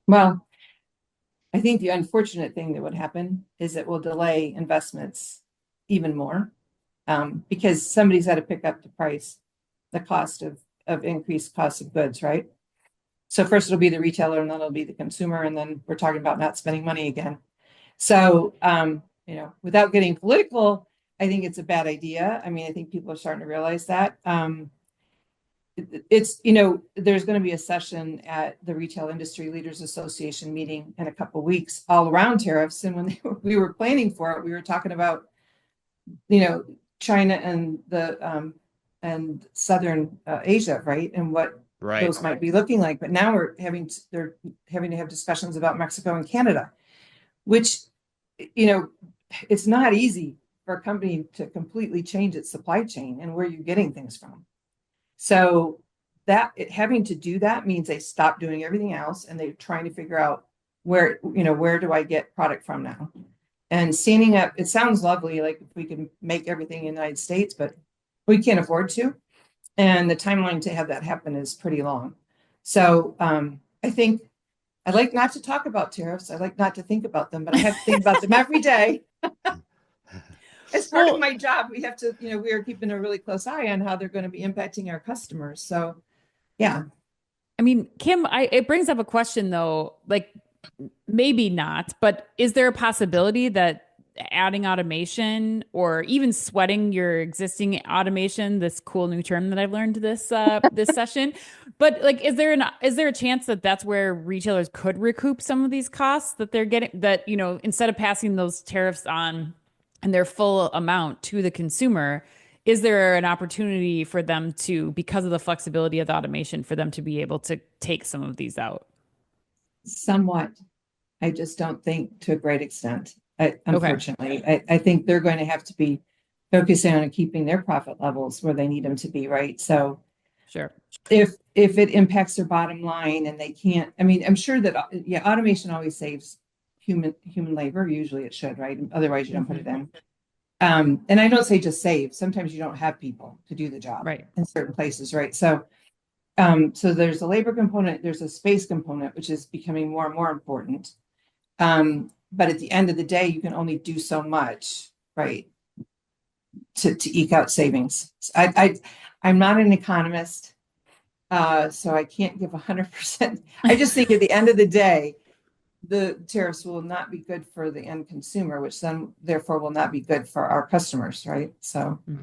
Well, I think the unfortunate thing that would happen is it will delay investments even more, because somebody's got to pick up the cost of increased cost of goods, right? So first it'll be the retailer, and then it'll be the consumer, and then we're talking about not spending money again. So, without getting political, I think it's a bad idea. I mean, I think people are starting to realize that. There's going to be a session at the Retail Industry Leaders Association meeting in a couple of weeks all around tariffs. And when we were planning for it, we were talking about, China and and Southern Asia, right? And what Right. those might be looking like. But now they're having to have discussions about Mexico and Canada, which, you know, it's not easy for a company to completely change its supply chain and where you're getting things from. So having to do that means they stop doing everything else and they're trying to figure out where do I get product from now? And standing up, it sounds lovely, like if we can make everything in the United States, but we can't afford to. And the timeline to have that happen is pretty long. So I think I like not to talk about tariffs. I like not to think about them, but I have to think about them every day. As part of Well, my job, we have to, we are keeping a really close eye on how they're going to be impacting our customers. So, yeah. I mean, Kim, it brings up a question though, like maybe not, but is there a possibility that adding automation or even sweating your existing automation, this cool new term that I've learned this session, but like is there a chance that that's where retailers could recoup some of these costs that they're getting, that instead of passing those tariffs on and their full amount to the consumer, is there an opportunity for them to, because of the flexibility of the automation, for them to be able to take some of these out? Somewhat. I just don't think to a great extent. Okay, Unfortunately, I think they're going to have to be focusing on keeping their profit levels where they need them to be, right? So sure. if it impacts their bottom line and they can't, I mean, I'm sure that automation always saves human labor. Usually it should, right? Otherwise you don't put Hmm. it in. And I don't say just save. Sometimes you don't have people to do the job Right. in certain places, right? So so there's a labor component, there's a space component, which is becoming more and more important. But at the end of the day, you can only do so much, right, to eke out savings. I'm not an economist, so I can't give 100%. I just think at the end of the day, the tariffs will not be good for the end consumer, which then therefore will not be good for our customers, right? So. Mhm.